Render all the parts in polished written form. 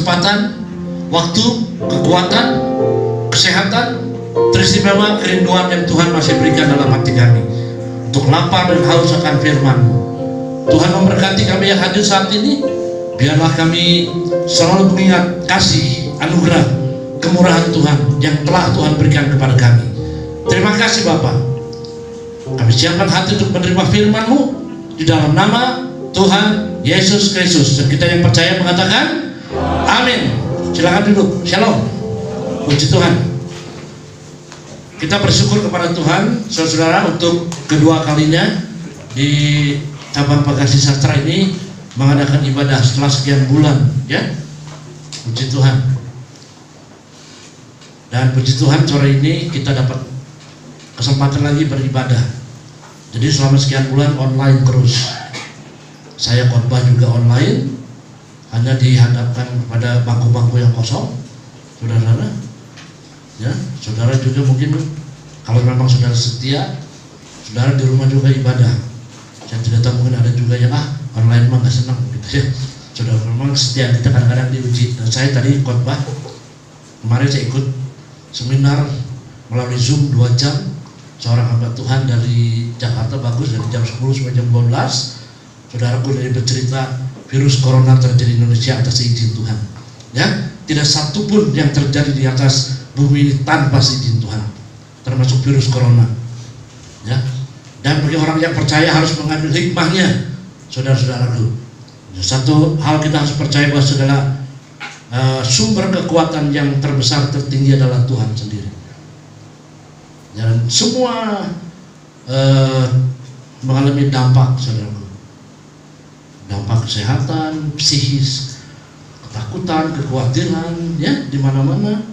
kesempatan, waktu, kekuatan, kesehatan, teristimewa kerinduan yang Tuhan masih berikan dalam hati kami untuk lapar dan haus akan firman-Mu. Tuhan memberkati kami yang hadir saat ini. Biarlah kami selalu mengingat kasih, anugerah, kemurahan Tuhan yang telah Tuhan berikan kepada kami. Terima kasih Bapa. Kami siapkan hati untuk menerima firman-Mu di dalam nama Tuhan Yesus Kristus. Dan kita yang percaya mengatakan amin. Silakan duduk. Shalom. Puji Tuhan. Kita bersyukur kepada Tuhan, saudara-saudara, untuk kedua kalinya di cabang Bekasi Sastra ini mengadakan ibadah setelah sekian bulan, ya. Puji Tuhan. Dan puji Tuhan, sore ini kita dapat kesempatan lagi beribadah. Jadi selama sekian bulan online terus. Saya khotbah juga online, hanya dihadapkan kepada bangku-bangku yang kosong, saudara-saudara. Ya, saudara juga mungkin kalau memang saudara setia, saudara di rumah juga ibadah. Saya tidak tahu, mungkin ada juga yang online mah nggak senang gitu ya. Saudara memang setia, kita kadang-kadang diuji. Dan saya tadi khotbah, kemarin saya ikut seminar melalui Zoom 2 jam. Seorang hamba Tuhan dari Jakarta, bagus, dari jam 10 sampai jam 12. Saudaraku dari bercerita virus corona terjadi di Indonesia atas izin Tuhan. Ya, tidak satu pun yang terjadi di atas bumi ini tanpa izin Tuhan, termasuk virus corona. Ya, dan bagi orang yang percaya harus mengambil hikmahnya, saudara-saudaraku. Satu hal kita harus percaya bahwa segala sumber kekuatan yang terbesar tertinggi adalah Tuhan sendiri. Dan semua mengalami dampak, saudaraku. Dampak kesehatan, psikis, ketakutan, kekhawatiran, ya, di mana-mana.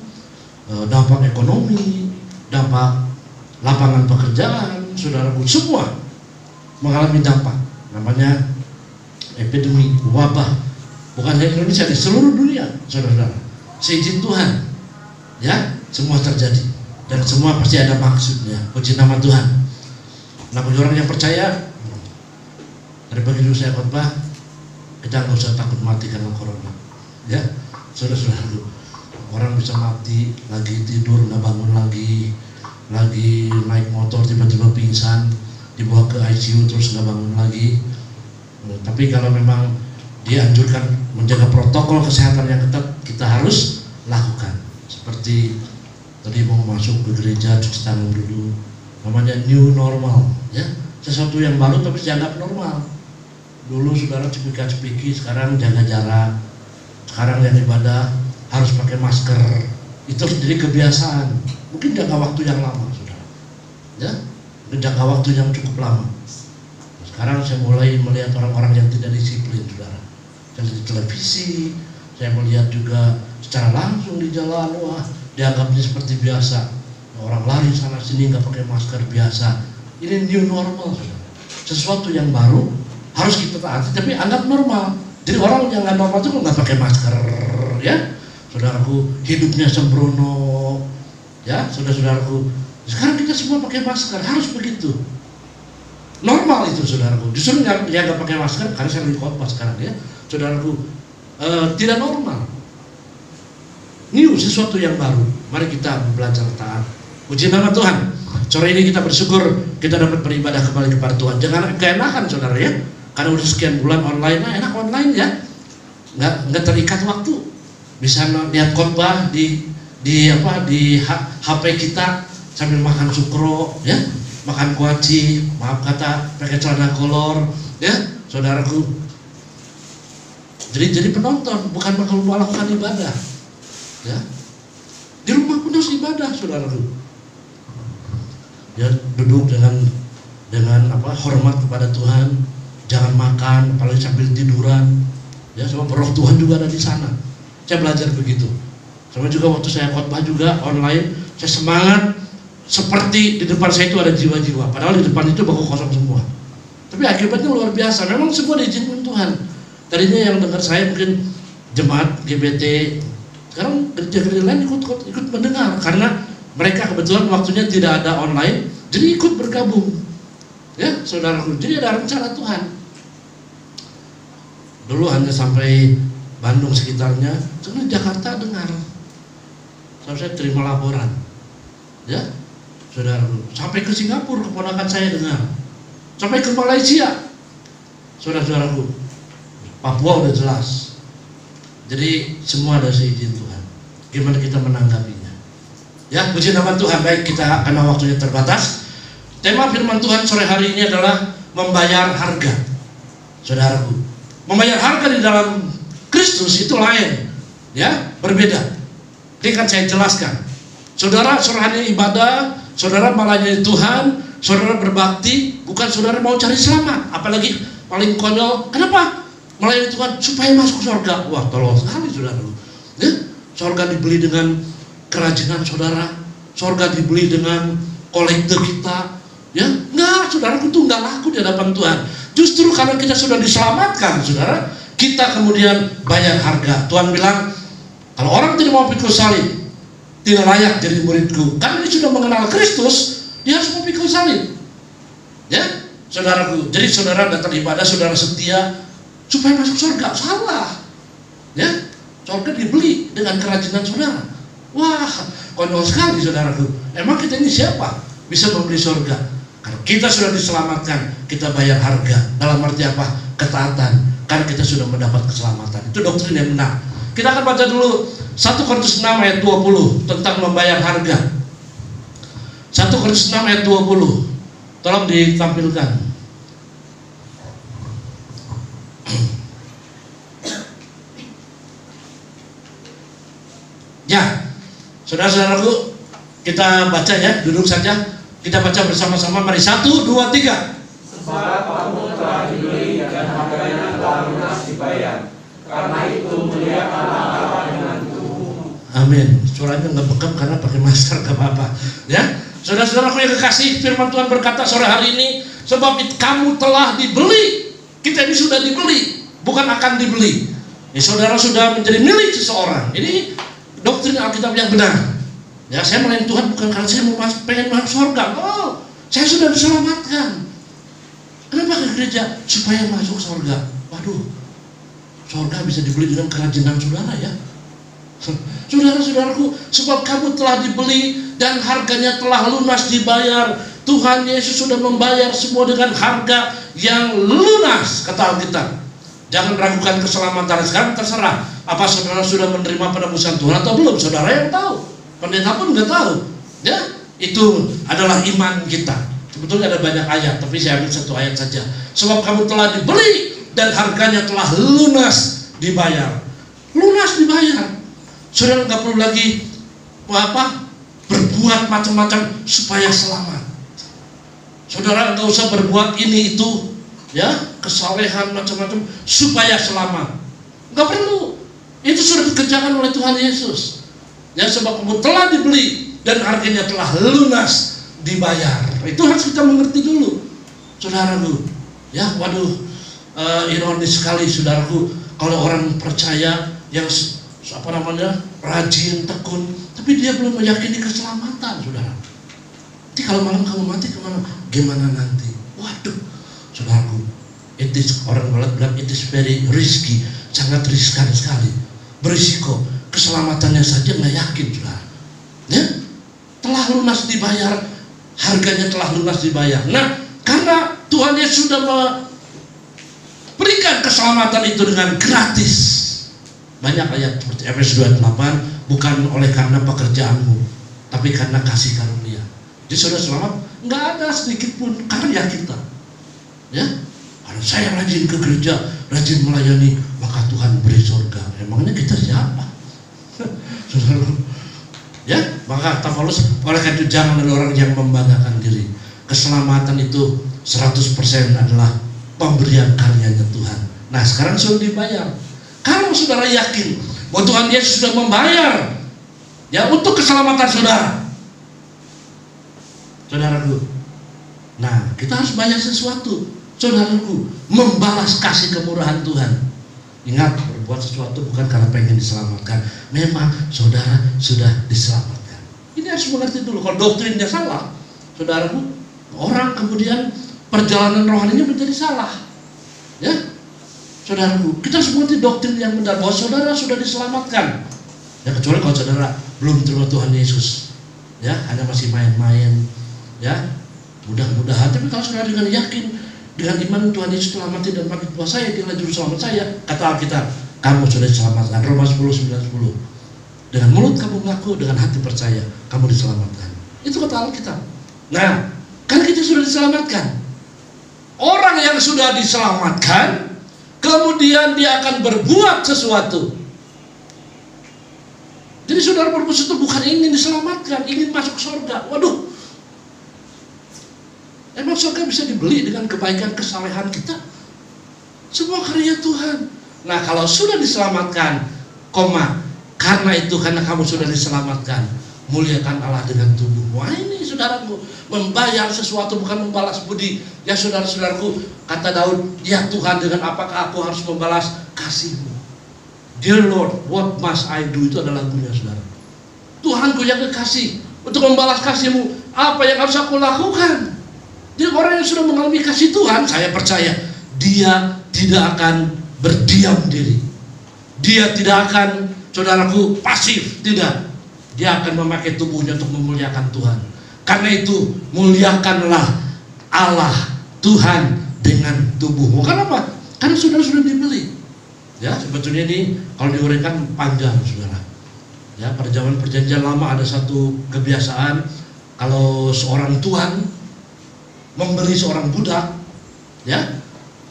Dampak ekonomi, dampak lapangan pekerjaan, saudaraku, semua mengalami dampak. Namanya epidemi, wabah. Bukan hanya Indonesia, di seluruh dunia, saudara-saudara. Seizin Tuhan, ya, semua terjadi. Dan semua pasti ada maksudnya. Puji nama Tuhan. Nah, bagi orang yang percaya, dari bagi dulu saya khotbah, kita nggak usah takut mati karena corona, ya, saudara-saudara. Orang bisa mati, lagi tidur nggak bangun lagi naik motor tiba-tiba pingsan, dibawa ke ICU terus nggak bangun lagi. Tapi kalau memang dianjurkan menjaga protokol kesehatan yang ketat, kita harus lakukan. Seperti tadi mau masuk ke gereja, cuci tangan dulu, namanya new normal, ya, sesuatu yang baru tapi dianggap normal. Dulu saudara cepika-cepiki, sekarang jaga jarak. Sekarang yang ibadah harus pakai masker. Itu jadi kebiasaan. Mungkin jangka waktu yang lama, saudara. Ya, jangka waktu yang cukup lama. Sekarang saya mulai melihat orang-orang yang tidak disiplin, saudara. Saya di televisi, saya melihat juga secara langsung di jalan, wah, dianggapnya seperti biasa. Orang lari sana sini nggak pakai masker, biasa. Ini new normal, saudara. Sesuatu yang baru harus kita taati, tapi anggap normal. Jadi orang yang nggak normal itu nggak pakai masker, ya, saudaraku, hidupnya sembrono, ya, saudara-saudaraku. Sekarang kita semua pakai masker, harus begitu. Normal itu, saudaraku. Justru yang nggak pakai masker, karena saya lagi khotbah sekarang, ya, saudaraku, tidak normal. New, sesuatu yang baru. Mari kita belajar taat. Puji nama Tuhan. Sore ini kita bersyukur kita dapat beribadah kembali kepada Tuhan. Jangan keenakan, saudara, ya. Karena udah sekian bulan online, nah enak online, ya, nggak terikat waktu, bisa lihat khotbah di HP kita sambil makan sukro, ya, makan kuaci, maaf kata, pakai celana kolor, ya, saudaraku. Jadi penonton, bukan melakukan ibadah, ya. Di rumah pun harus ibadah, saudaraku. Ya, duduk dengan hormat kepada Tuhan. Jangan makan, apalagi sambil tiduran. Ya, sebab roh Tuhan juga ada di sana. Saya belajar begitu. Sama juga waktu saya khotbah juga online, saya semangat seperti di depan saya itu ada jiwa-jiwa. Padahal di depan itu bangku kosong semua. Tapi akibatnya luar biasa. Memang semua diizinkan Tuhan. Tadinya yang dengar saya mungkin jemaat GBT, sekarang gereja-gereja lain ikut mendengar karena mereka kebetulan waktunya tidak ada online, jadi ikut bergabung. Ya, saudaraku, jadi ada rencana Tuhan. Dulu hanya sampai Bandung sekitarnya, sebenarnya Jakarta dengar. Saya terima laporan, ya, saudara. Sampai ke Singapura keponakan saya dengar, sampai ke Malaysia, saudara-saudaraku. Papua udah jelas. Jadi semua ada seizin Tuhan. Gimana kita menanggapinya? Ya, puji nama Tuhan. Baik, kita karena waktunya terbatas. Tema firman Tuhan sore hari ini adalah membayar harga, saudaraku. Membayar harga di dalam Kristus itu lain, ya, berbeda. Ini kan saya jelaskan. Saudara hanya ibadah, saudara melayani Tuhan, saudara berbakti, bukan saudara mau cari selamat. Apalagi paling konyol, kenapa? Melayani Tuhan supaya masuk surga. Wah, tolong sekali saudara. Ya, surga dibeli dengan kerajinan saudara, surga dibeli dengan kolektor kita. Ya, enggak, saudaraku, itu enggak laku di hadapan Tuhan. Justru karena kita sudah diselamatkan, saudara, kita kemudian bayar harga. Tuhan bilang, kalau orang tidak mau pikul salib, tidak layak jadi muridku. Karena dia sudah mengenal Kristus, dia harus memikul salib. Ya, saudaraku. Jadi saudara datang ibadah, saudara setia supaya masuk surga. Salah. Ya, surga dibeli dengan kerajinan saudara. Wah, konyol sekali saudaraku. Emang kita ini siapa bisa membeli surga? Karena kita sudah diselamatkan, kita bayar harga. Dalam arti apa? Ketaatan. Karena kita sudah mendapat keselamatan. Itu doktrin yang benar. Kita akan baca dulu 1 Korintus 6 ayat 20 tentang membayar harga. 1 Korintus 6 ayat 20. Tolong ditampilkan. Ya, saudara-saudaraku, kita baca ya, duduk saja. Kita baca bersama-sama, mari 1, 2, 3. Sebab kamu telah dibeli dan harganya telah lunas dibayar. Karena itu muliakanlah Allah dengan tubuhmu. Amin. Suaranya nggak bekam karena pakai masker, gak apa-apa. Ya, saudara-saudaraku yang kekasih, firman Tuhan berkata sore hari ini, sebab kamu telah dibeli. Kita ini sudah dibeli, bukan akan dibeli. Ya, saudara sudah menjadi milik seseorang. Ini doktrin Alkitab yang benar. Ya, saya melayani Tuhan bukan karena saya pengen masuk surga. Oh, saya sudah diselamatkan. Kenapa ke gereja? Supaya masuk surga. Waduh, surga bisa dibeli dengan kerajinan saudara ya. Saudara-saudaraku, sebab kamu telah dibeli dan harganya telah lunas dibayar. Tuhan Yesus sudah membayar semua dengan harga yang lunas, kata Alkitab. Jangan ragukan keselamatan. Sekarang terserah, apa saudara sudah menerima penebusan Tuhan atau belum? Saudara yang tahu. Pendeta pun nggak tahu, ya, itu adalah iman kita. Sebetulnya ada banyak ayat, tapi saya ambil satu ayat saja. Sebab kamu telah dibeli dan harganya telah lunas dibayar. Lunas dibayar. Saudara nggak perlu lagi berbuat macam-macam supaya selamat. Saudara nggak usah berbuat ini itu, ya, kesalehan macam-macam supaya selamat. Nggak perlu. Itu sudah dikerjakan oleh Tuhan Yesus. Ya, sebab kamu telah dibeli dan harganya telah lunas dibayar. Itu harus kita mengerti dulu, saudaraku. Ya, waduh, ironis sekali, saudaraku, kalau orang percaya yang rajin, tekun, tapi dia belum meyakini keselamatan, saudara. Nanti kalau malam kamu mati kemana? Gimana nanti? Waduh, saudaraku, orang bilang it is very risky, sangat riskan sekali, berisiko. Keselamatannya saja nggak yakin, saudara. Ya, telah lunas dibayar, harganya telah lunas dibayar. Nah, karena Tuhan Yesus sudah memberikan keselamatan itu dengan gratis. Banyak ayat seperti Efesus 2:8, bukan oleh karena pekerjaanmu, tapi karena kasih karunia. Jadi saudara selamat, nggak ada sedikit pun karya kita. Ya, kalau saya rajin ke gereja, rajin melayani, maka Tuhan beri surga. Emangnya kita siapa? Ya, maka kata Paulus, oleh karena itu jangan ada orang yang membanggakan diri. Keselamatan itu 100% adalah pemberian karyanya Tuhan. Nah, sekarang sudah dibayar. Kalau saudara yakin bahwa Tuhan Yesus sudah membayar, ya, untuk keselamatan saudara, saudaraku, nah, kita harus bayar sesuatu, saudaraku, membalas kasih kemurahan Tuhan. Ingat, berbuat sesuatu bukan karena pengen diselamatkan. Memang saudara sudah diselamatkan. Ini harus mengerti dulu. Kalau doktrinnya salah, saudaraku, orang kemudian perjalanan rohaninya menjadi salah. Ya, Saudaraku, kita semua di doktrin yang benar bahwa saudara sudah diselamatkan. Ya, kecuali kalau saudara belum terima Tuhan Yesus, ya, hanya masih main-main, ya, mudah-mudahan. Tapi kalau saudara dengan yakin, dengan iman Tuhan Yesus telah mati dan bangkit buat saya, Dialah juru selamat saya, kata Alkitab, kamu sudah diselamatkan. Roma 10:9-10. Dengan mulut kamu mengaku, dengan hati percaya, kamu diselamatkan. Itu kata Alkitab. Nah, karena kita sudah diselamatkan, orang yang sudah diselamatkan, kemudian dia akan berbuat sesuatu. Jadi saudara berbuat sesuatu bukan ingin diselamatkan, ingin masuk surga. Waduh, emang surga bisa dibeli dengan kebaikan kesalehan kita? Semua karya Tuhan. Nah, kalau sudah diselamatkan, karena itu, karena kamu sudah diselamatkan, muliakan Allah dengan tubuhmu. Wah, ini saudaraku, membayar sesuatu bukan membalas budi. Ya saudara-saudaraku, kata Daud, ya Tuhan, dengan apakah aku harus membalas kasih-Mu? Dear Lord, what must I do? Itu adalah lagunya, saudara. Tuhanku yang kekasih, untuk membalas kasih-Mu, apa yang harus aku lakukan? Jadi orang yang sudah mengalami kasih Tuhan, saya percaya, dia tidak akan berdiam diri. Dia tidak akan, saudaraku, pasif, tidak. Dia akan memakai tubuhnya untuk memuliakan Tuhan. Karena itu, muliakanlah Allah, Tuhan, dengan tubuhmu. Kenapa? Karena sudah dibeli. Ya, sebetulnya ini kalau diuraikan panjang, saudara. Ya, pada zaman perjanjian lama ada satu kebiasaan, kalau seorang tuan membeli seorang budak, ya,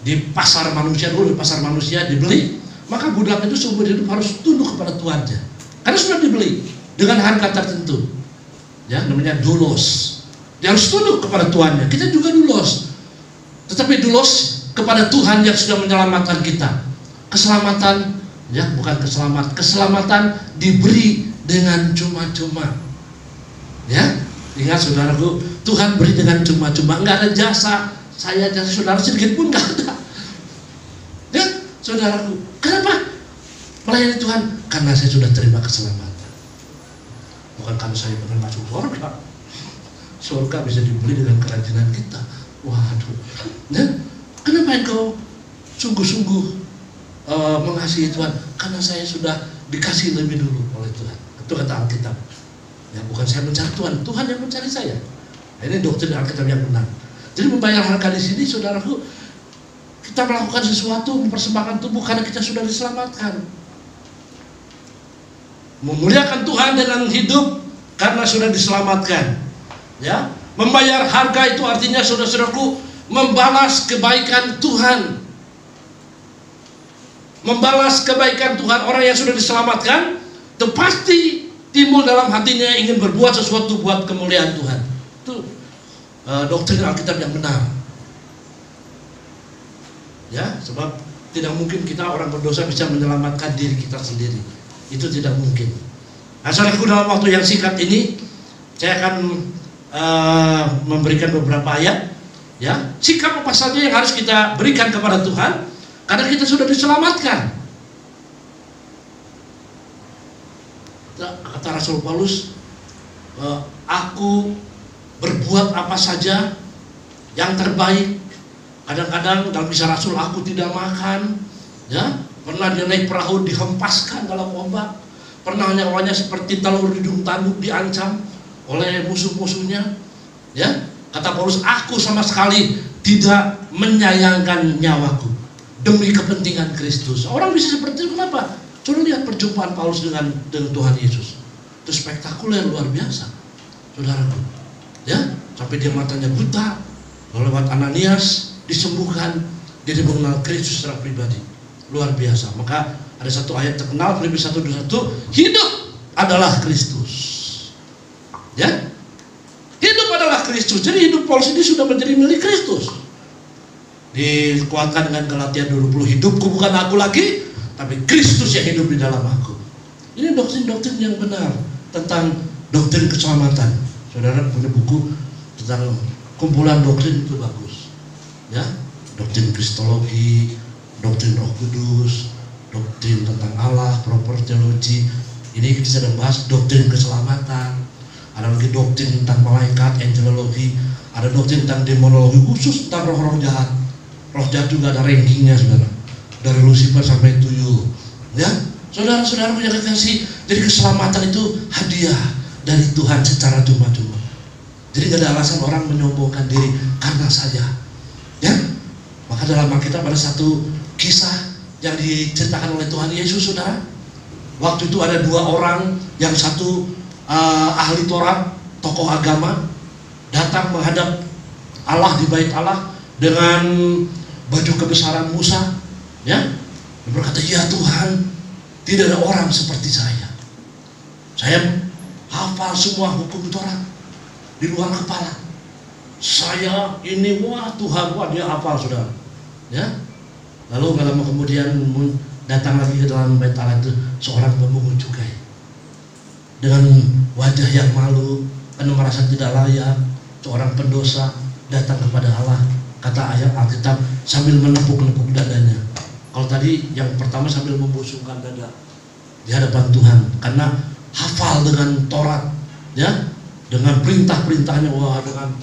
di pasar manusia dulu, di pasar manusia dibeli, maka budak itu seumur hidup harus tunduk kepada tuannya. Karena sudah dibeli dengan harga tertentu, ya, namanya doulos. Dia harus tunduk kepada tuannya. Kita juga doulos, tetapi doulos kepada Tuhan yang sudah menyelamatkan kita. Keselamatan, ya, bukan keselamatan diberi dengan cuma-cuma. Ya, ingat saudaraku, Tuhan beri dengan cuma-cuma, nggak ada jasa. Saya jasa saudara sedikit pun nggak ada. Ya, saudaraku, kenapa melayani Tuhan? Karena saya sudah terima keselamatan. Bukan karena saya benar masuk surga. Surga bisa dibeli dengan kerajinan kita. Waduh, ya, kenapa engkau sungguh-sungguh mengasihi Tuhan? Karena saya sudah dikasih lebih dulu oleh Tuhan. Itu kata Alkitab. Ya, bukan saya mencari Tuhan, Tuhan yang mencari saya. Ini doktrin Alkitab yang benar. Jadi membayar harga di sini, saudaraku, kita melakukan sesuatu, mempersembahkan tubuh karena kita sudah diselamatkan. Memuliakan Tuhan dengan hidup karena sudah diselamatkan. Ya, membayar harga itu artinya, saudara-saudaraku, membalas kebaikan Tuhan. Membalas kebaikan Tuhan. Orang yang sudah diselamatkan itu pasti timbul dalam hatinya ingin berbuat sesuatu buat kemuliaan Tuhan. Itu doktrin Alkitab yang benar. Ya, sebab tidak mungkin kita orang berdosa bisa menyelamatkan diri kita sendiri. Itu tidak mungkin. Nah, saudaraku, dalam waktu yang singkat ini saya akan memberikan beberapa ayat, ya, sikap apa saja yang harus kita berikan kepada Tuhan karena kita sudah diselamatkan. Kata Rasul Paulus, aku berbuat apa saja yang terbaik. Kadang-kadang dalam kisah Rasul, aku tidak makan, ya, pernah dia naik perahu dihempaskan dalam ombak, pernah nyawanya seperti telur hidung tanduk diancam oleh musuh-musuhnya. Ya, kata Paulus, aku sama sekali tidak menyayangkan nyawaku demi kepentingan Kristus. Orang bisa seperti itu, kenapa? Coba lihat perjumpaan Paulus dengan Tuhan Yesus. Itu spektakuler, luar biasa, saudaraku. Ya, sampai dia matanya buta, lewat Ananias disembuhkan, dia mengenal Kristus secara pribadi. Luar biasa. Maka ada satu ayat terkenal, Filipi 1:21, hidup adalah Kristus. Ya, hidup adalah Kristus. Jadi hidup Paulus ini sudah menjadi milik Kristus. Dikuatkan dengan Galatia 20, hidupku bukan aku lagi, tapi Kristus yang hidup di dalam aku. Ini doktrin-doktrin yang benar tentang doktrin keselamatan. Saudara punya buku tentang kumpulan doktrin, itu bagus. Ya, doktrin Kristologi, doktrin Roh Kudus, doktrin tentang Allah, proper teologi. Ini kita sedang bahas doktrin keselamatan. Ada lagi doktrin tentang malaikat, angelologi. Ada doktrin tentang demonologi, khusus tentang roh-roh jahat. Roh jahat juga ada rankingnya, saudara. dari Lucifer sampai tuyul. Ya, saudara-saudara yang kekasih, jadi keselamatan itu hadiah dari Tuhan secara cuma-cuma. Jadi gak ada alasan orang menyombongkan diri karena saja. Ya, maka dalam Alkitab ada satu kisah yang diceritakan oleh Tuhan Yesus, saudara. Waktu itu ada dua orang, yang satu ahli Taurat, tokoh agama, datang menghadap Allah di bait Allah dengan baju kebesaran Musa, ya. Dia berkata, ya Tuhan, tidak ada orang seperti saya. Saya hafal semua hukum Taurat di luar kepala. Saya ini, wah Tuhan, wah dia hafal, saudara. Ya. Lalu gak lama kemudian datang lagi ke dalam bait Allah itu seorang pemungut cukai dengan wajah yang malu karena merasa tidak layak, seorang pendosa datang kepada Allah. Kata ayat Alkitab sambil menepuk-nepuk dadanya. Kalau tadi yang pertama sambil membusungkan dada di hadapan Tuhan karena hafal dengan Taurat, ya, dengan perintah-perintahnya, wah dengan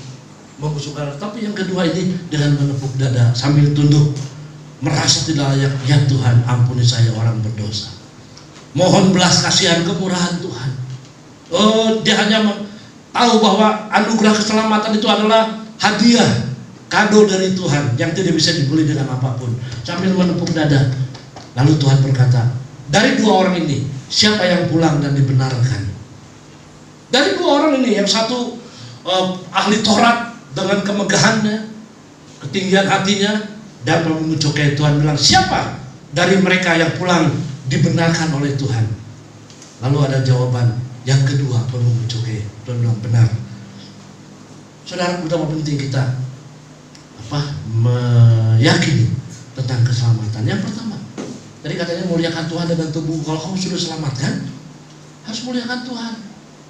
membusungkan dada. Tapi yang kedua ini dengan menepuk dada sambil tunduk, merasa tidak layak. Ya Tuhan, ampuni saya orang berdosa. Mohon belas kasihan kemurahan Tuhan. Oh, dia hanya tahu bahwa anugerah keselamatan itu adalah hadiah, kado dari Tuhan yang tidak bisa dibeli dengan apapun. Sambil menepuk dada, lalu Tuhan berkata, dari dua orang ini siapa yang pulang dan dibenarkan? Dari dua orang ini, yang satu ahli Taurat dengan kemegahannya, ketinggian hatinya, dan pemungut cukai, Tuhan bilang, siapa dari mereka yang pulang dibenarkan oleh Tuhan? Lalu ada jawaban yang kedua, pemungut cukai. Tuhan bilang, benar. Saudara, betapa penting kita meyakini tentang keselamatan. Yang pertama, jadi katanya muliakan Tuhan dengan tubuh. Kalau kamu sudah selamat, kan, harus muliakan Tuhan.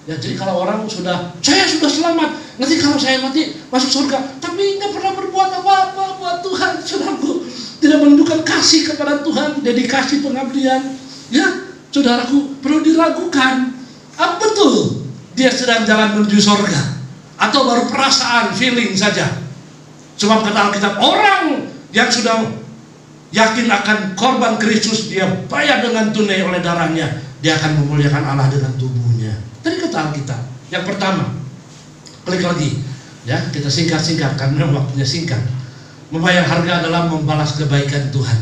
Ya, jadi kalau orang saya sudah selamat, nanti kalau saya mati masuk surga, tapi nggak pernah berbuat apa-apa buat Tuhan, saudaraku, tidak menunjukkan kasih kepada Tuhan, dedikasi pengabdian, ya, saudaraku, perlu diragukan. Apa betul dia sedang jalan menuju surga, atau baru perasaan, feeling saja? Sebab kata Alkitab, orang yang sudah yakin akan korban Kristus, dia bayar dengan tunai oleh darahnya, dia akan memuliakan Allah dengan tubuhnya. Tadi kata Alkitab, yang pertama, klik lagi, ya, kita singkat-singkat karena waktunya singkat. Membayar harga adalah membalas kebaikan Tuhan.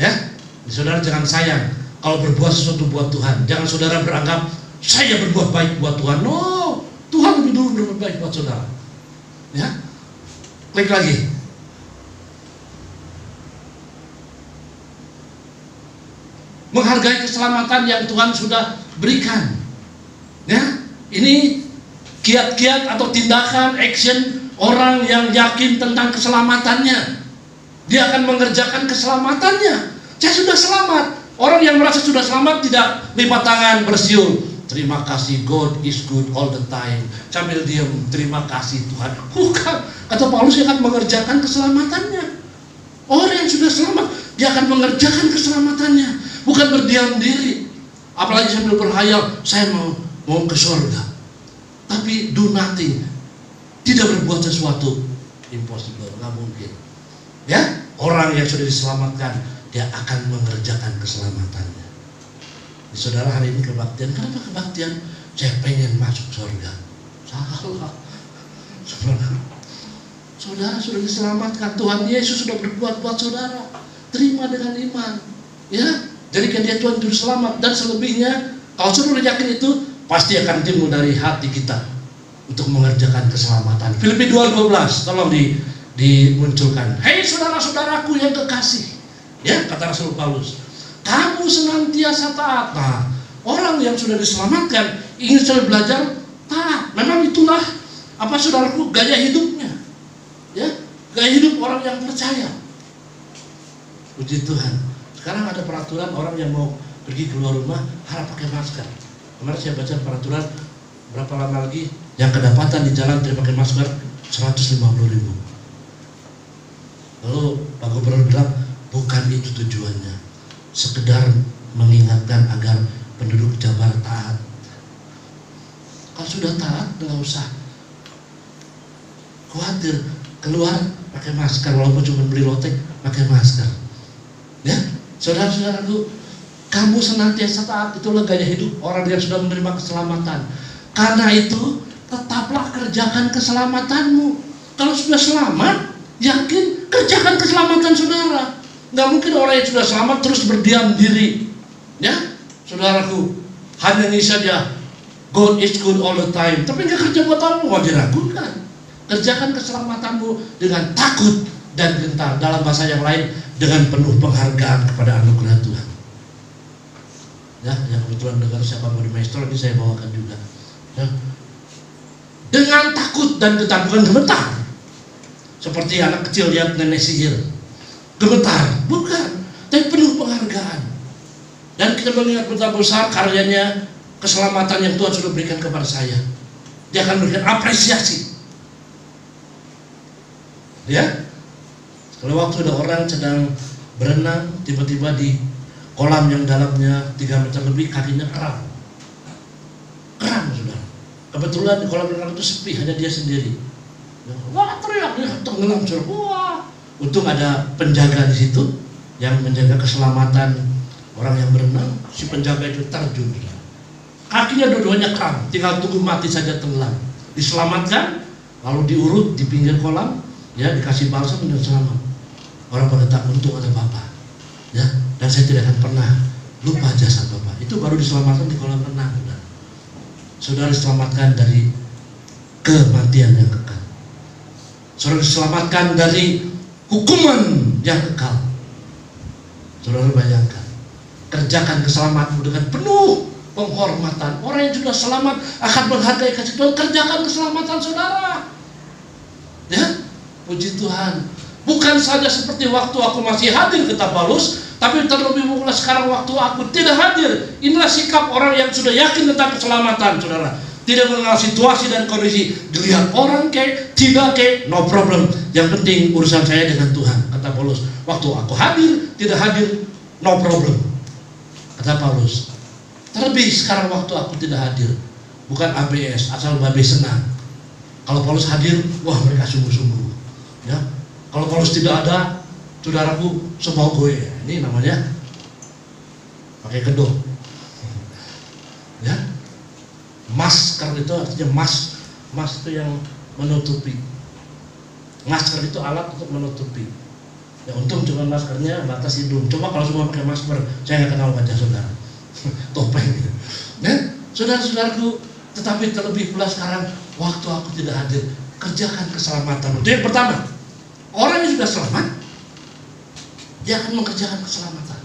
Ya, saudara jangan sayang kalau berbuat sesuatu buat Tuhan. Jangan saudara beranggap saya berbuat baik buat Tuhan. No, Tuhan lebih dulu berbuat baik buat saudara. Ya, klik lagi. Menghargai keselamatan yang Tuhan sudah berikan. Ya, ini kiat-kiat atau tindakan, action orang yang yakin tentang keselamatannya. Dia akan mengerjakan keselamatannya. Saya sudah selamat. Orang yang merasa sudah selamat tidak lipat tangan bersiul, terima kasih, God is good all the time, sambil diam, terima kasih Tuhan. Bukan, kata Paulus, dia akan mengerjakan keselamatannya. Orang yang sudah selamat, dia akan mengerjakan keselamatannya, bukan berdiam diri, apalagi sambil berhayal saya mau ke surga, tapi do nothing, tidak berbuat sesuatu. Impossible, nggak mungkin. Ya, orang yang sudah diselamatkan, dia akan mengerjakan keselamatannya. Saudara, hari ini kebaktian. Kenapa kebaktian? Saya pengen masuk surga. Salah. Saudara sudah diselamatkan. Tuhan Yesus sudah berbuat buat saudara. Terima dengan iman. Ya, jadikan dia Tuhan Juru Selamat. Dan selebihnya, kalau saudara yakin itu, pasti akan timbul dari hati kita untuk mengerjakan keselamatan. Filipi 2:12, tolong dimunculkan. Hei saudara-saudaraku yang kekasih, ya, kata Rasul Paulus, kamu senantiasa taat. Nah, orang yang sudah diselamatkan ingin selalu belajar taat. Memang itulah saudaraku, gaya hidupnya, ya, gaya hidup orang yang percaya. Puji Tuhan. Sekarang ada peraturan orang yang mau pergi keluar rumah harus pakai masker. Kemarin saya baca peraturan, berapa lama lagi yang kedapatan di jalan tidak pakai masker 150.000. Lalu Pak Gubernur bilang, bukan itu tujuannya, sekedar mengingatkan agar penduduk Jabar taat. Kalau sudah taat, nggak usah khawatir keluar pakai masker, walaupun cuma beli lotek pakai masker. Saudara-saudaraku, kamu senantiasa taat, itu leganya hidup orang yang sudah menerima keselamatan. Karena itu, tetaplah kerjakan keselamatanmu. Kalau sudah selamat, yakin kerjakan keselamatan saudara. Nggak mungkin orang yang sudah selamat terus berdiam diri. Ya, saudaraku, hanya ini saja, God is good all the time. Tapi nggak kerja buat kamu, mau diragukan. Kerjakan keselamatanmu dengan takut dan gentar. Dalam bahasa yang lain, dengan penuh penghargaan kepada anugerah Tuhan. Ya, yang kebetulan dengar siapa mau di maestro ini saya bawakan juga. Ya. Dengan takut dan gentar, bukan gemetar. Seperti anak kecil lihat nenek sihir, gemetar, bukan, tapi penuh penghargaan. Dan kita mengingat betapa besar karyanya, keselamatan yang Tuhan sudah berikan kepada saya. Dia akan memberikan apresiasi. Ya. Kalau waktu ada orang sedang berenang, tiba-tiba di kolam yang dalamnya 3 meter lebih, kakinya keram. Keram, saudara. Kebetulan di kolam renang itu sepi, hanya dia sendiri. Wah, teriak, dia tenggelam, saudara. Wah, untung ada penjaga di situ yang menjaga keselamatan orang yang berenang. Si penjaga itu terjun, saudara. Kakinya dua-duanya keram, tinggal tunggu mati saja tenggelam. Diselamatkan, lalu diurut di pinggir kolam, ya, dikasih balsam dan selamat. Orang berkata, untung ada Bapak, ya, dan saya tidak akan pernah lupa jasa Bapak. Itu baru diselamatkan di kolam renang. Saudara diselamatkan dari kematian yang kekal. Saudara diselamatkan dari hukuman yang kekal. Saudara bayangkan, kerjakan keselamatanmu dengan penuh penghormatan. Orang yang sudah selamat akan menghargai kasih Tuhan. Kerjakan keselamatan saudara. Ya, puji Tuhan. Bukan saja seperti waktu aku masih hadir kata Paulus, tapi terlebih pula sekarang waktu aku tidak hadir. Inilah sikap orang yang sudah yakin tentang keselamatan, saudara. Tidak mengenal situasi dan kondisi. Dilihat orang kayak, tidak kayak, no problem. Yang penting urusan saya dengan Tuhan, kata Paulus. Waktu aku hadir, tidak hadir, no problem, kata Paulus. Terlebih sekarang waktu aku tidak hadir, bukan ABS, asal babe senang. Kalau Paulus hadir, wah mereka sungguh-sungguh. Ya. Kalau Paulus tidak ada, saudaraku, semua gue. Ini namanya pakai kedok. Ya, masker itu artinya mas itu yang menutupi. Masker itu alat untuk menutupi. Ya untung cuma maskernya batas hidung. Coba kalau semua pakai masker, saya nggak kenal wajah saudara. Topeng gitu. Ya, saudara-saudaraku, tetapi terlebih pula sekarang waktu aku tidak hadir, kerjakan keselamatan. Itu yang pertama. Orang yang sudah selamat, dia akan mengerjakan keselamatan.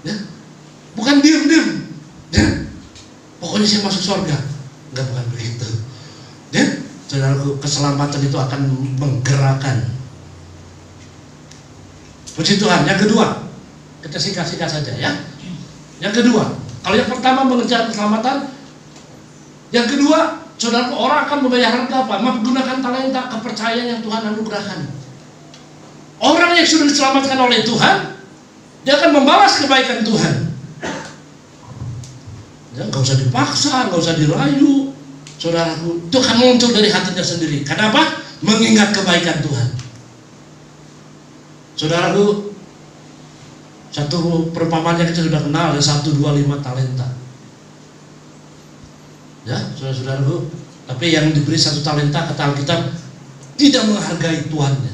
Ya, bukan diam-diam. Ya, pokoknya saya masuk surga. Enggak, bukan begitu. Ya, saudaraku, keselamatan itu akan menggerakkan. Puji Tuhan. Yang kedua, kita singkat-singkat saja ya. Yang kedua, kalau yang pertama mengerjakan keselamatan, yang kedua, saudara, orang akan membayar harga apa? Menggunakan talenta, kepercayaan yang Tuhan anugerahkan. Orang yang sudah diselamatkan oleh Tuhan, dia akan membalas kebaikan Tuhan. Ya, nggak usah dipaksa, nggak usah dirayu, saudaraku. Itu akan muncul dari hatinya sendiri. Kenapa? Mengingat kebaikan Tuhan. Saudaraku, satu perumpamaan yang kita sudah kenal, ada 1, 2, 5 talenta. Ya, saudara-saudaraku, tapi yang diberi 1 talenta kata Alkitab tidak menghargai tuannya.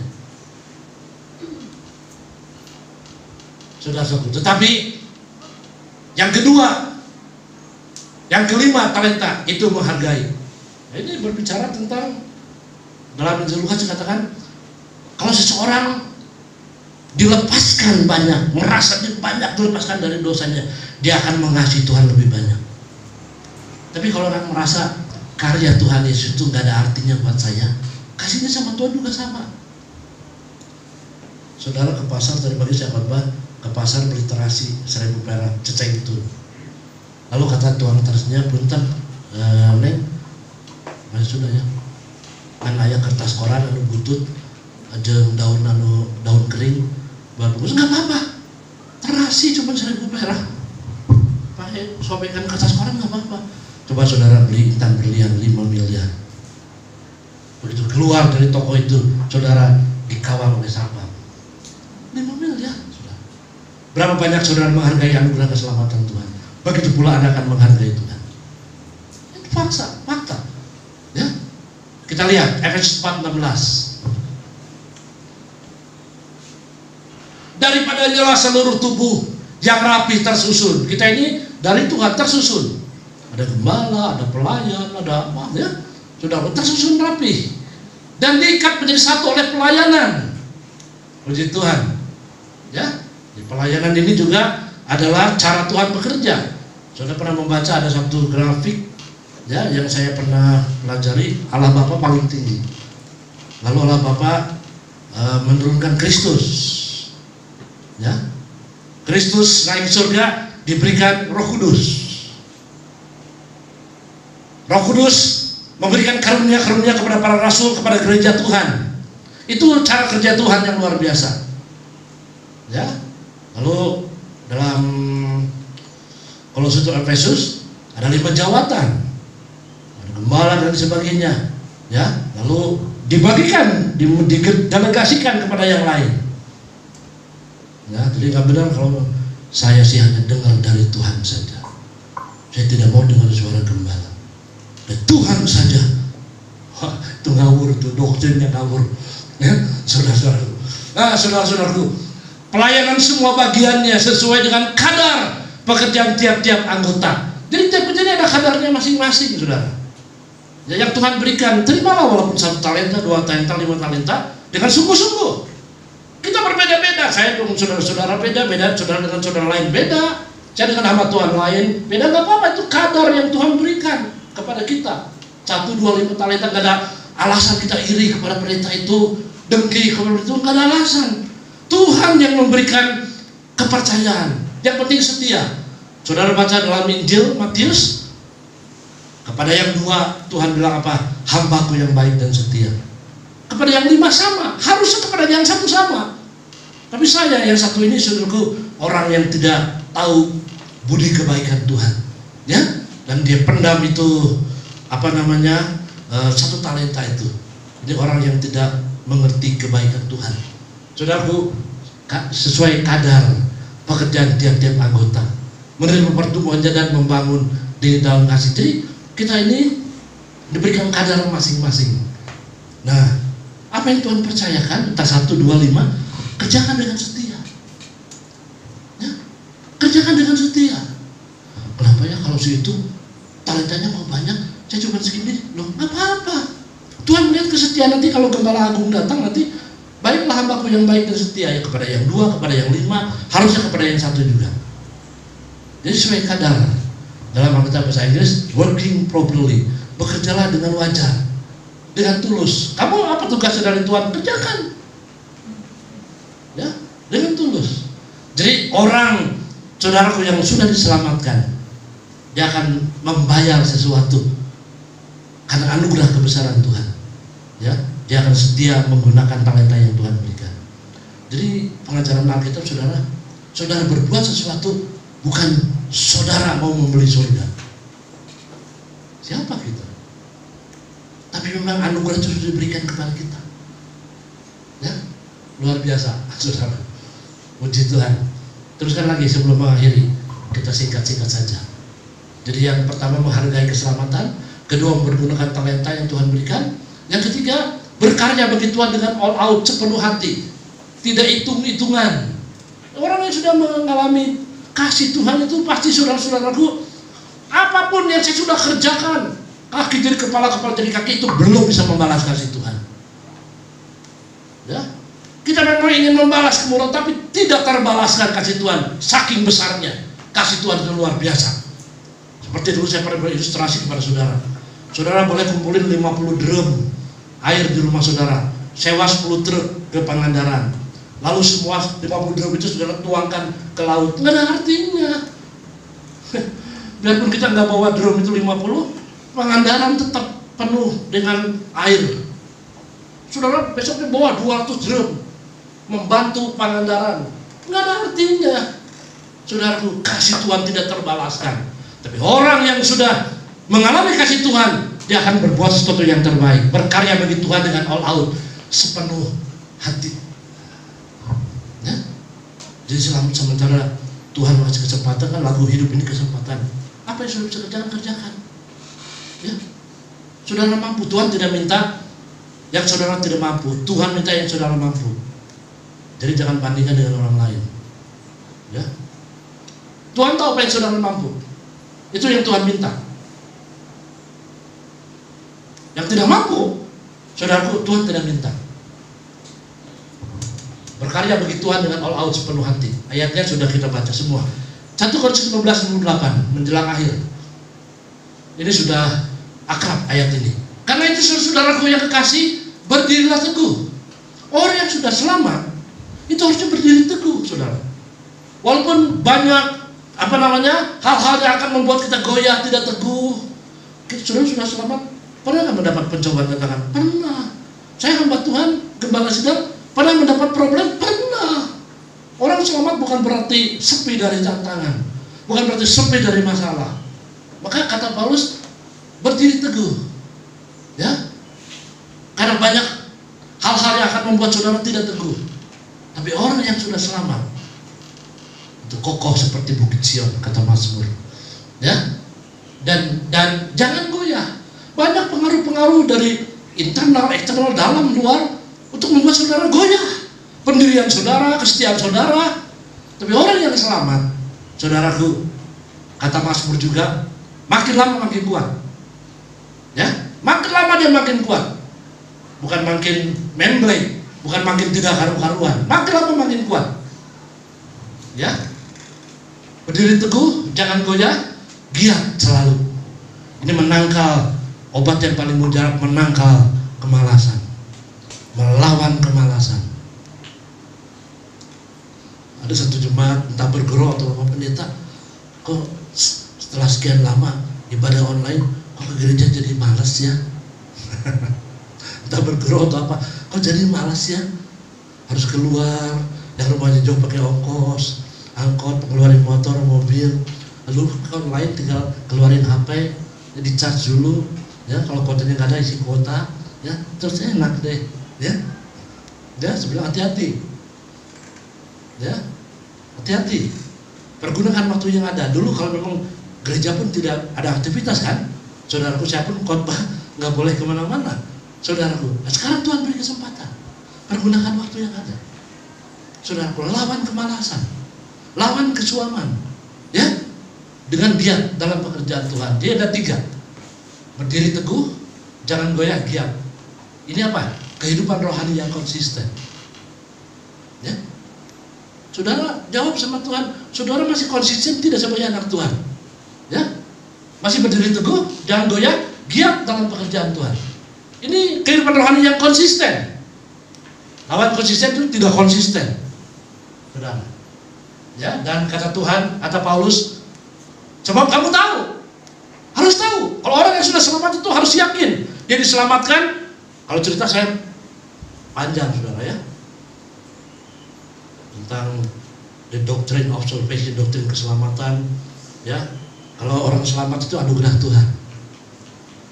Saudara-saudaraku, tetapi yang kedua, yang kelima talenta itu menghargai. Nah, ini berbicara tentang dalam Injil Lukas dikatakan kalau seseorang dilepaskan banyak, merasa banyak dilepaskan dari dosanya, dia akan mengasihi Tuhan lebih banyak. Tapi kalau orang merasa karya Tuhan Yesus itu nggak ada artinya buat saya, kasihnya sama Tuhan juga sama. Saudara ke pasar, tadi pagi saya khotbah, ke pasar beli terasi 1.000 perak, ceceng itu. Lalu kata tuang terasinya, punten, neng, masih sudah ya, kan ayah kertas koran anu butut, aja daun kering, bagus, nggak apa-apa, terasi cuma 1.000 perak, pakai sobekan kertas koran nggak apa-apa. Coba saudara beli intan berlian 5 miliar. Begitu keluar dari toko itu, saudara dikawal oleh satpam. 5 miliar. Berapa banyak saudara menghargai anugerah keselamatan Tuhan? Begitu pula Anda akan menghargai Tuhan. Itu fakta. Ya. Kita lihat Efesus 4:16. Daripada nyala seluruh tubuh yang rapi tersusun. Kita ini dari Tuhan tersusun. Ada gembala, ada pelayan, ada apa ya? Saudara, tersusun rapi. Dan diikat menjadi satu oleh pelayanan. Puji Tuhan. Ya. Di pelayanan ini juga adalah cara Tuhan bekerja. Saudara pernah membaca ada satu grafik ya yang saya pernah pelajari, Allah Bapa paling tinggi. Lalu Allah Bapa menurunkan Kristus. Ya. Kristus naik ke surga, diberikan Roh Kudus. Roh Kudus memberikan karunia-karunia kepada para rasul, kepada gereja Tuhan. Itu cara kerja Tuhan yang luar biasa. Ya. Lalu dalam Kolose Efesus ada 5 jawatan, ada gembala dan sebagainya, ya. Lalu dibagikan, didelegasikan kepada yang lain. Ya, jadi nggak benar kalau saya sih hanya dengar dari Tuhan saja. Saya tidak mau dengar suara gembala. Dan Tuhan saja. Wah, itu ngawur, itu doktrinnya ngawur. Ya, saudara-saudaraku. Nah, saudara-saudaraku. Pelayanan semua bagiannya sesuai dengan kadar pekerjaan tiap-tiap anggota. Jadi tiap pekerjaan ada kadarnya masing-masing, saudara. Ya, yang Tuhan berikan, terimalah walaupun 1 talenta, 2 talenta, 5 talenta dengan sungguh-sungguh. Kita berbeda-beda. Saya dengan saudara-saudara beda, saudara dengan saudara lain beda. Saya dengan hamba Tuhan lain beda, nggak apa-apa. Itu kadar yang Tuhan berikan kepada kita. 1, 2, 5 talenta, nggak ada alasan kita iri kepada perintah itu, dengki kepada itu, nggak ada alasan. Tuhan yang memberikan kepercayaan. Yang penting setia. Saudara baca dalam Injil Matius, kepada yang 2 Tuhan bilang apa? Hambaku yang baik dan setia. Kepada yang 5 sama, harusnya kepada yang 1 sama. Tapi saya yang 1 ini, saudaraku, orang yang tidak tahu budi kebaikan Tuhan, ya, dan dia pendam itu 1 talenta itu. Ini orang yang tidak mengerti kebaikan Tuhan. Saudaraku, sesuai kadar pekerjaan tiap-tiap anggota, menerima pertumbuhannya dan membangun di dalam kasih. Jadi kita ini diberikan kadar masing-masing. Nah, apa yang Tuhan percayakan, entah 1, 2, 5, kerjakan dengan setia. Ya, kerjakan dengan setia. Kenapa ya kalau situ talentanya mau banyak, saya cuma segini, loh, nggak apa-apa. Tuhan melihat kesetiaan nanti kalau Gembala Agung datang nanti. Baiklah hambaku yang baik dan setia, ya kepada yang 2, kepada yang 5, harusnya kepada yang 1 juga. Jadi sesuai kadar. Dalam Alkitab bahasa Inggris, working properly, bekerjalah dengan wajar, dengan tulus. Kamu apa tugasnya dari Tuhan? Kerjakan, ya, dengan tulus. Jadi orang, saudaraku yang sudah diselamatkan, dia akan membayar sesuatu karena anugerah kebesaran Tuhan, ya. Dia akan setia menggunakan talenta yang Tuhan berikan. Jadi pengajaran Alkitab, saudara berbuat sesuatu bukan saudara mau membeli surga. Siapa kita? Tapi memang anugerah itu sudah diberikan kepada kita. Ya, luar biasa, saudara. Puji Tuhan. Teruskan lagi sebelum mengakhiri, kita singkat-singkat saja. Jadi yang pertama menghargai keselamatan, kedua menggunakan talenta yang Tuhan berikan, yang ketiga berkarya bagi Tuhan dengan all out, sepenuh hati, tidak hitung-hitungan. Orang yang sudah mengalami kasih Tuhan itu pasti, saudara-saudaraku, apapun yang saya sudah kerjakan, kaki jadi kepala, kepala jadi kaki, itu belum bisa membalas kasih Tuhan. Ya, kita memang ingin membalas kemudian, tapi tidak terbalaskan kasih Tuhan. Saking besarnya kasih Tuhan itu luar biasa. Seperti dulu saya pernah berilustrasi kepada saudara. Saudara boleh kumpulin 50 drum air di rumah saudara, sewa 10 truk ke Pangandaran, lalu semua 50 drum itu saudara tuangkan ke laut, nggak ada artinya. Biarpun kita nggak bawa drum itu 50, Pangandaran tetap penuh dengan air. Saudara besoknya bawa 200 drum membantu Pangandaran, nggak ada artinya. Saudaraku, kasih Tuhan tidak terbalaskan. Tapi orang yang sudah mengalami kasih Tuhan, dia akan berbuat sesuatu yang terbaik, berkarya bagi Tuhan dengan all out, sepenuh hati. Ya? Jadi sementara Tuhan kasih kesempatan, kan lagu hidup ini kesempatan. Apa yang saudara bisa kerjakan, kerjakan. Ya, saudara mampu. Tuhan tidak minta yang saudara tidak mampu. Tuhan minta yang saudara mampu. Jadi jangan bandingkan dengan orang lain. Ya, Tuhan tahu apa yang saudara mampu. Itu yang Tuhan minta. Yang tidak mampu, saudaraku, Tuhan tidak minta. Berkarya bagi Tuhan dengan all out sepenuh hati. Ayatnya sudah kita baca semua. 1 Korintus 15:8 menjelang akhir. Ini sudah akrab ayat ini. Karena itu saudaraku yang kekasih, berdirilah teguh. Orang yang sudah selamat itu harusnya berdiri teguh, saudara. Walaupun banyak hal-hal yang akan membuat kita goyah, tidak teguh. Saudara sudah selamat, pernah nggak mendapat pencobaan tantangan? Pernah. Saya hamba Tuhan, gembala sidang, pernah mendapat problem? Pernah. Orang selamat bukan berarti sepi dari tantangan, bukan berarti sepi dari masalah. Maka kata Paulus, berdiri teguh, ya. Karena banyak hal-hal yang akan membuat saudara tidak teguh. Tapi orang yang sudah selamat itu kokoh seperti bukit Sion, kata Mazmur, ya. Dan jangan goyah. Banyak pengaruh-pengaruh dari internal, eksternal, dalam, luar untuk membuat saudara goyah. Pendirian saudara, kesetiaan saudara. Tapi orang yang selamat, saudaraku, kata Mazmur juga, makin lama makin kuat. Ya, makin lama dia makin kuat. Bukan makin membleng, bukan makin tidak karu-karuan. Makin lama makin kuat. Ya, berdiri teguh, jangan goyah, giat selalu. Ini menangkal, obat yang paling mujarab, menangkal kemalasan, melawan kemalasan. Ada satu jemaat, entah berguru atau apa pendeta, kok setelah sekian lama ibadah online, kok ke gereja jadi malas ya? Entah berguru atau apa, kok jadi malas ya? Harus keluar, yang rumahnya jauh pakai ongkos, angkot, pengeluarin motor, mobil, lalu kalau lain tinggal keluarin HP, di charge dulu, ya. Kalau kuotanya nggak ada, isi kuota, ya, terus enak deh, ya. Ya, sebelah hati-hati, ya, hati-hati. Pergunakan waktu yang ada. Dulu kalau memang gereja pun tidak ada aktivitas, kan, saudaraku, saya pun khotbah nggak boleh kemana-mana, saudaraku. Nah, sekarang Tuhan beri kesempatan, pergunakan waktu yang ada, saudaraku. Lawan kemalasan, lawan kesuaman, ya, dengan giat dalam pekerjaan Tuhan. Dia ada 3: berdiri teguh, jangan goyah, giat. Ini apa? Kehidupan rohani yang konsisten, ya. Saudara jawab sama Tuhan, saudara masih konsisten tidak sebagai anak Tuhan, ya? Masih berdiri teguh, jangan goyah, giat dalam pekerjaan Tuhan. Ini kehidupan rohani yang konsisten. Lawan konsisten itu tidak konsisten, saudara. Ya, dan kata Tuhan, kata Paulus, sebab kamu tahu, harus tahu, kalau orang yang sudah selamat itu harus yakin dia diselamatkan. Kalau cerita saya panjang, saudara, ya, tentang the doctrine of salvation, doktrin keselamatan, ya. Kalau orang selamat itu anugerah Tuhan.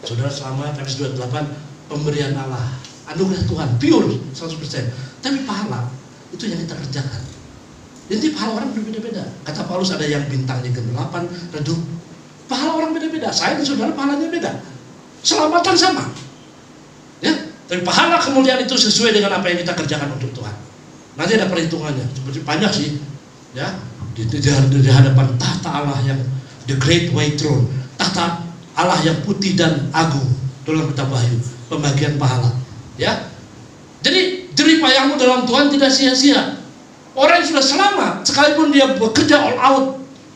Saudara selamat, Efesus 2:8, pemberian Allah, anugerah Tuhan, pure 100%. Tapi pahala itu yang kita kerjakan. Jadi pahala orang berbeda-beda. Kata Paulus, ada yang bintangnya ke-8 redup. Pahala orang beda-beda. Saya dan saudara pahalanya beda. Selamatan sama, ya. Tapi pahala kemuliaan itu sesuai dengan apa yang kita kerjakan untuk Tuhan. Nanti ada perhitungannya. Seperti banyak sih, ya, di hadapan tahta Allah yang the great white throne, tahta Allah yang putih dan agung, dalam kitab Wahyu, pembagian pahala, ya. Jadi jerih payahmu dalam Tuhan tidak sia-sia. Orang yang sudah selamat, sekalipun dia bekerja all out,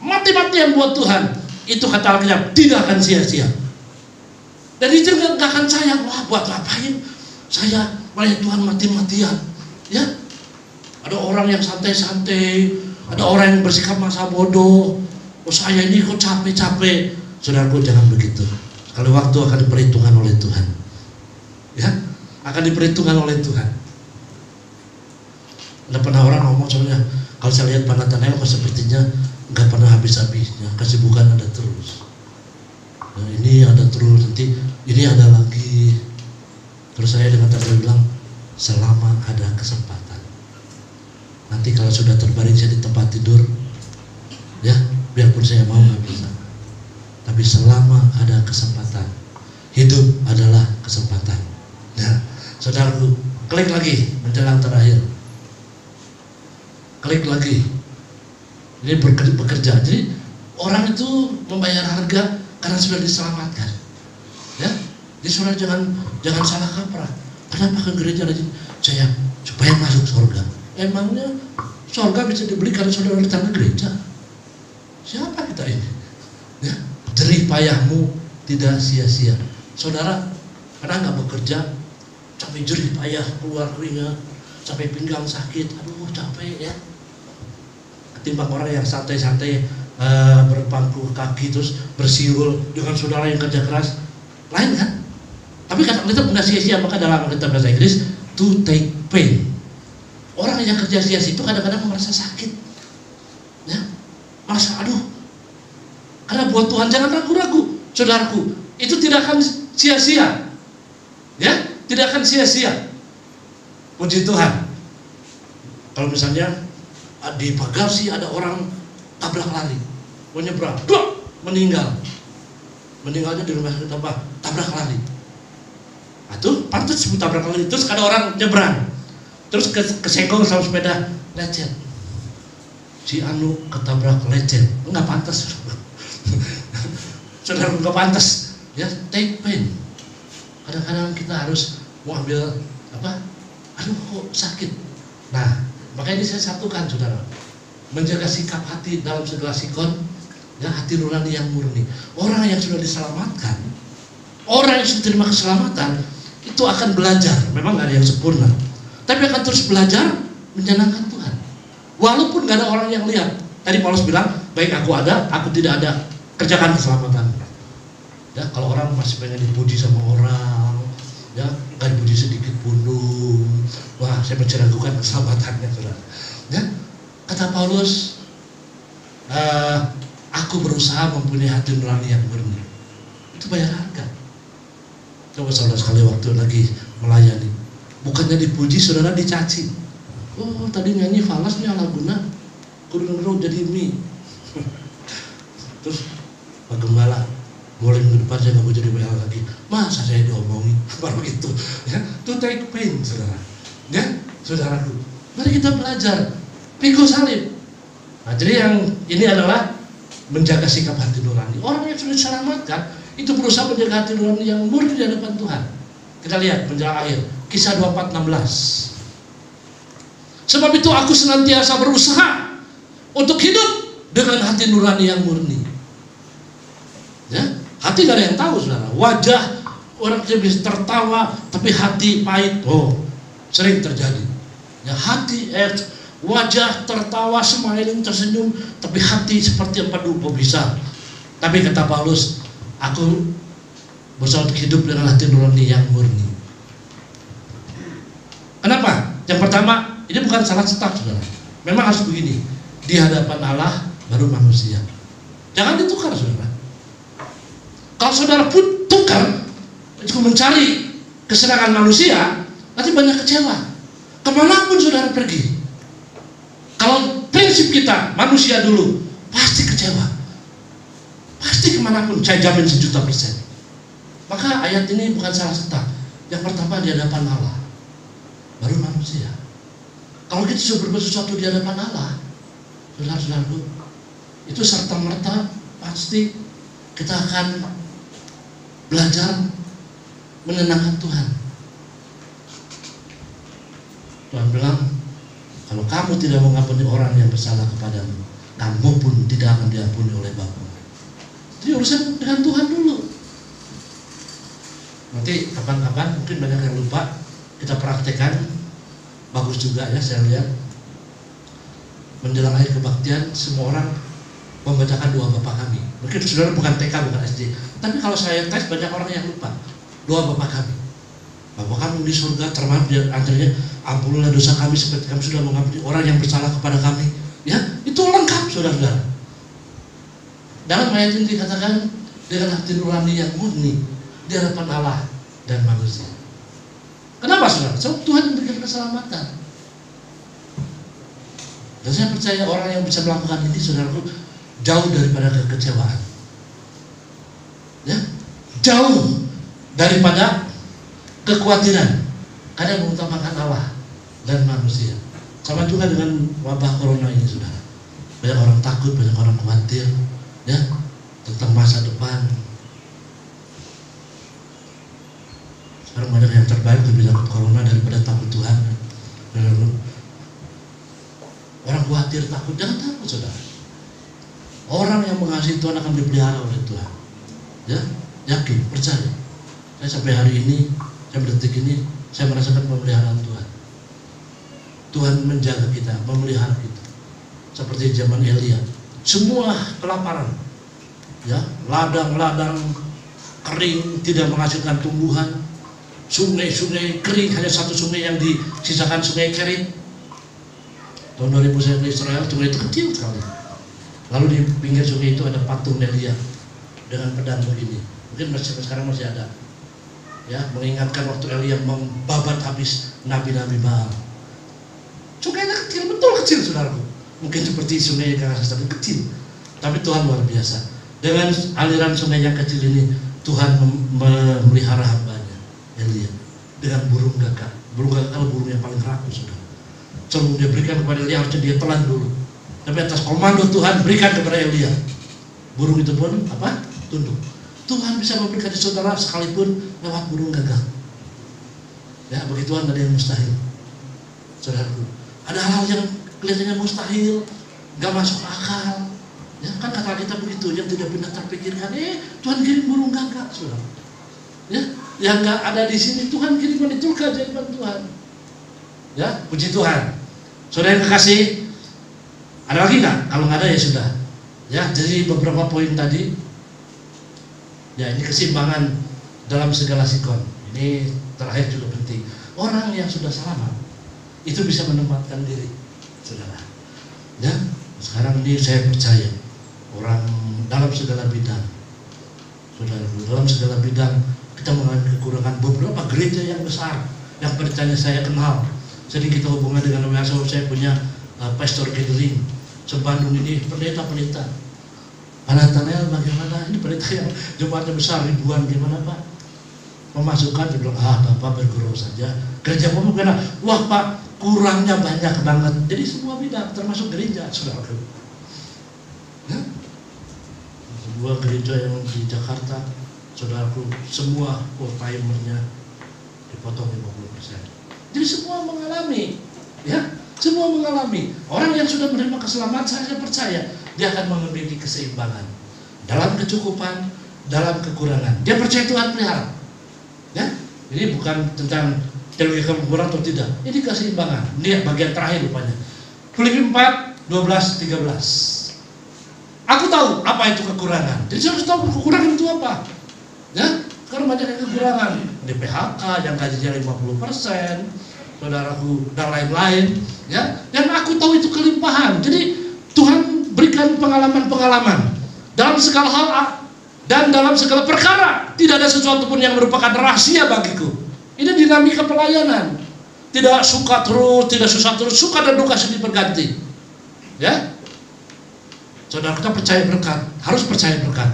mati-matian buat Tuhan, itu kata Alkitab tidak akan sia-sia. Dan itu nggak akan sayang, wah buat ngapain saya melihat Tuhan mati-matian, ya. Ada orang yang santai-santai, ada orang yang bersikap masa bodoh. Oh, saya ini kok capek-capek. Saudaraku, jangan begitu. Kalau waktu akan diperhitungkan oleh Tuhan, ya, akan diperhitungkan oleh Tuhan. Ada pernah orang ngomong, soalnya kalau saya lihat Nathanael kok sepertinya nggak pernah habis-habisnya, kesibukan ada terus. Nah, ini ada terus, nanti ini ada lagi. Terus saya dengan tanda bilang, selama ada kesempatan, Nanti kalau sudah terbaring saya di tempat tidur, ya biarpun saya mau nggak bisa. Tapi selama ada kesempatan, hidup adalah kesempatan. Ya, saudaraku, klik lagi menjelang terakhir. Klik lagi. Ini bekerja. Jadi orang itu membayar harga karena sudah diselamatkan. Ya, jadi saudara jangan salah kaprah. Kenapa ke gereja rajin? Saya supaya masuk surga. Emangnya surga bisa dibeli karena saudara datang ke gereja? Siapa kita ini? Ya, jerih payahmu tidak sia-sia. Saudara pernah nggak bekerja sampai jerih payah keluar keringat, sampai pinggang sakit, aduh capek ya. Ketimbang orang yang santai-santai berpangku kaki terus bersiul dengan saudara yang kerja keras, lain kan? Tapi kata kita nggak sia-sia, maka dalam kitab bahasa Inggris to take pain. Orang yang kerja sia-sia itu kadang-kadang merasa sakit, ya, merasa aduh. Karena buat Tuhan jangan ragu-ragu, saudaraku, itu tidak akan sia-sia, ya, tidak akan sia-sia. Puji Tuhan. Kalau misalnya di bagasi ada orang tabrak lari, mau nyebrang, meninggal. Meninggalnya di rumah sakit apa? Tabrak lari. Itu pantas disebut tabrak lari. Terus ada orang nyebrang, terus kesenggol sama sepeda, lecet. Si anu ketabrak lecet, enggak pantas. Saudara enggak pantas. Ya, take pain. Kadang-kadang kita harus mau ambil apa? Aduh kok sakit. Nah, makanya ini saya satukan saudara, menjaga sikap hati dalam segala sikon, ya, hati nurani yang murni. Orang yang sudah diselamatkan, orang yang sudah terima keselamatan, itu akan belajar. Memang gak ada yang sempurna, tapi akan terus belajar menyenangkan Tuhan. Walaupun gak ada orang yang lihat. Tadi Paulus bilang, baik aku ada, aku tidak ada, kerjakan keselamatan. Ya, kalau orang masih pengen dipuji sama orang, ya, gak dipuji sedikit pun, wah, saya menceragukan keselamatannya, saudara. Ya, kata Paulus, aku berusaha mempunyai hati nurani yang murni. Itu bayar harga. Coba saudara sekali waktu lagi melayani, bukannya dipuji, saudara dicaci. Oh, tadi nyanyi falas nih ala guna, kudu jadi mie. Terus Pak Gembala, boleh minggu depan saya nggak mau jadi WL lagi. Masa saya diomongin baru itu? Ya, to take pain, saudara. Ya, saudaraku, mari kita belajar pikul salib. Nah, jadi yang ini adalah menjaga sikap hati nurani. Orang yang sudah diselamatkan itu berusaha menjaga hati nurani yang murni di hadapan Tuhan. Kita lihat menjelang akhir, Kisah 24:16. Sebab itu aku senantiasa berusaha untuk hidup dengan hati nurani yang murni. Ya, hati gak ada yang tahu, saudara. Wajah orang bisa tertawa, tapi hati pahit. Oh, sering terjadi. Ya, hati wajah tertawa, smiling, tersenyum, tapi hati seperti empedu bisa. Tapi kata Paulus, aku berusaha untuk hidup dengan hati nurani yang murni. Kenapa? Yang pertama, ini bukan salah cetak, saudara. Memang harus begini. Di hadapan Allah baru manusia. Jangan ditukar, saudara. Kalau saudara pun tukar mencari kesenangan manusia, nanti banyak kecewa. Kemanapun saudara pergi, kalau prinsip kita manusia dulu, pasti kecewa. Pasti kemanapun, saya jamin 1.000.000%. Maka ayat ini bukan salah cetak. Yang pertama di hadapan Allah, baru manusia. Kalau kita sudah berbuat sesuatu di hadapan Allah, saudara-saudaraku, itu serta-merta pasti kita akan belajar menyenangkan Tuhan. Tuhan bilang, kalau kamu tidak mengampuni orang yang bersalah kepadamu, kamu pun tidak akan diampuni oleh Bapa. Jadi urusan dengan Tuhan dulu. Nanti kapan-kapan mungkin banyak yang lupa, kita praktekkan. Bagus juga ya, saya lihat menjelang akhir kebaktian semua orang membacakan doa Bapa kami. Mungkin saudara bukan TK, bukan SD, tapi kalau saya tes banyak orang yang lupa doa Bapa kami. Bapa kami di surga, termasuk di antaranya, ampunilah dosa kami seperti kami sudah mengampuni orang yang bersalah kepada kami. Ya, itu lengkap, saudara-saudara. Dalam ayat ini dikatakan dengan hati nurani yang murni di hadapan Allah dan manusia. Kenapa, saudara? Sebab Tuhan memberikan keselamatan. Dan saya percaya orang yang bisa melakukan ini, saudaraku, jauh daripada kekecewaan. Ya, jauh daripada kekhawatiran. Kadang mengutamakan Allah dan manusia. Sama juga dengan wabah corona ini, saudara. Banyak orang takut, banyak orang khawatir, ya, tentang masa depan. Sekarang banyak yang terbaik lebih takut corona daripada takut Tuhan. Orang khawatir, takut, jangan takut, saudara. Orang yang mengasihi Tuhan akan dipelihara oleh Tuhan. Ya, yakin, percaya. Saya sampai hari ini, sampai detik ini, saya merasakan pemeliharaan Tuhan. Tuhan menjaga kita, memelihara kita. Seperti zaman Elia, semua kelaparan, ya, ladang-ladang kering, tidak menghasilkan tumbuhan, sungai-sungai kering, hanya satu sungai yang disisakan, sungai Kerit. Tahun 2000 saya ke Israel, sungai itu kecil sekali. Lalu di pinggir sungai itu ada patung Elia dengan pedang begini. Mungkin masih sekarang masih ada. Ya, mengingatkan waktu Elia membabat habis nabi-nabi Baal. Sungainya kecil, betul kecil, saudaraku. Mungkin seperti sungai Gaza, tapi kecil. Tapi Tuhan luar biasa. Dengan aliran sungai yang kecil ini, Tuhan memelihara hambanya, Elia, dengan burung gagak. Burung gagak adalah burung yang paling rakus, saudara. Sebelum dia berikan kepada Elia, harusnya dia telan dulu. Tapi atas komando Tuhan, berikan kepada Elia. Burung itu pun apa? Tunduk. Tuhan bisa memberikan di saudara sekalipun lewat burung gagak. Ya, bagi Tuhan ada yang mustahil, saudaraku. Ada hal yang kelihatannya mustahil, gak masuk akal. Ya, kan kata kita begitu, yang tidak pernah terpikirkan. Tuhan kirim burung gagak, saudara. Ya, yang gak ada di sini Tuhan kirimkan, itu keajaiban Tuhan. Ya, puji Tuhan. Saudara yang kekasih, ada lagi nggak? Kalau nggak ada ya sudah. Ya, jadi beberapa poin tadi. Ya, ini keseimbangan dalam segala sikon. Ini terakhir juga penting. Orang yang sudah selamat itu bisa menempatkan diri, saudara. Ya, sekarang ini saya percaya orang dalam segala bidang, saudara, dalam segala bidang kita mengalami kekurangan. Beberapa gereja yang besar, yang pendetanya saya kenal, sering kita hubungan dengan saya punya pastor gathering sebandung ini, pendeta-pendeta. Pak Nathaniel bagaimana? Ini pendeta yang jemaatnya besar ribuan, gimana Pak? Memasukkan, dia bilang, Bapak bergurau saja. Gereja kamu kena, wah Pak, kurangnya banyak banget. Jadi semua bidang, termasuk gereja, saudaraku. Ya? Sebuah gereja yang di Jakarta, saudaraku, semua full-timernya dipotong 50%. Jadi semua mengalami, ya, semua mengalami. Orang yang sudah menerima keselamatan, saya percaya dia akan memiliki keseimbangan dalam kecukupan, dalam kekurangan. Dia percaya Tuhan pelihara. Ya, ini bukan tentang teologi kurang atau tidak. Ini keseimbangan. Ini bagian terakhir rupanya. Filipi 4, 12, 13. Aku tahu apa itu kekurangan. Jadi saya harus tahu kekurangan itu apa. Ya, karena banyak yang kekurangan. Di PHK yang gajinya 50%, saudaraku, dan lain-lain. Ya, dan aku tahu itu kelimpahan. Jadi Tuhan berikan pengalaman-pengalaman dalam segala hal dan dalam segala perkara. Tidak ada sesuatu pun yang merupakan rahasia bagiku. Ini dinamika pelayanan. Tidak suka terus, tidak susah terus, suka dan duka silih berganti. Ya, saudara, kita percaya berkat, harus percaya berkat.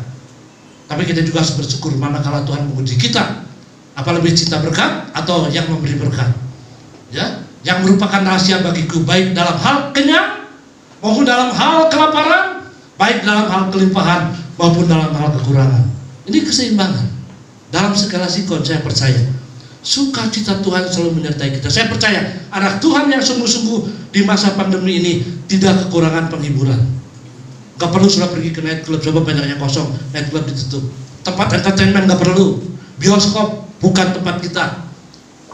Tapi kita juga harus bersyukur manakala Tuhan menguji kita. Apa lebih cinta berkat atau yang memberi berkat? Ya, yang merupakan rahasia bagiku, baik dalam hal kenyang maupun dalam hal kelaparan, baik dalam hal kelimpahan maupun dalam hal kekurangan. Ini keseimbangan dalam segala sikon. Saya percaya sukacita Tuhan selalu menyertai kita. Saya percaya anak Tuhan yang sungguh-sungguh di masa pandemi ini tidak kekurangan penghiburan. Gak perlu sudah pergi ke night club, coba banyaknya kosong, night club ditutup. Tempat entertainment gak perlu, bioskop bukan tempat kita,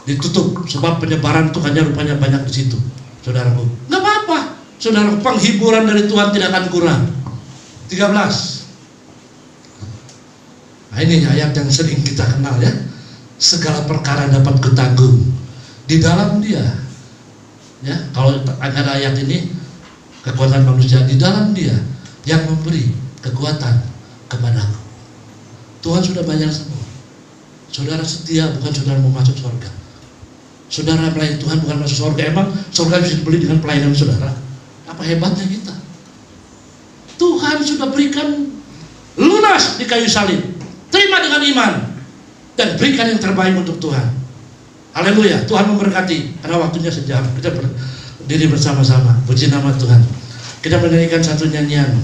ditutup sebab penyebaran Tuhannya rupanya banyak di situ. Saudaraku, nggak apa-apa. Saudara, penghiburan dari Tuhan tidak akan kurang. 13. Nah, ini ayat yang sering kita kenal ya. Segala perkara dapat kutanggung di dalam Dia. Ya, kalau ada ayat ini, kekuatan manusia di dalam Dia yang memberi kekuatan kepadaku. Tuhan sudah bayar semua. Saudara setia, bukan saudara mau masuk surga. Saudara melayani Tuhan bukan masuk surga. Emang surga bisa dibeli dengan pelayanan saudara? Apa Apa hebatnya kita? Tuhan sudah berikan lunas di kayu salib. Terima dengan iman dan berikan yang terbaik untuk Tuhan. Haleluya. Tuhan memberkati. Karena waktunya sejam, kita berdiri bersama-sama. Puji nama Tuhan. Kita menyanyikan satu nyanyian.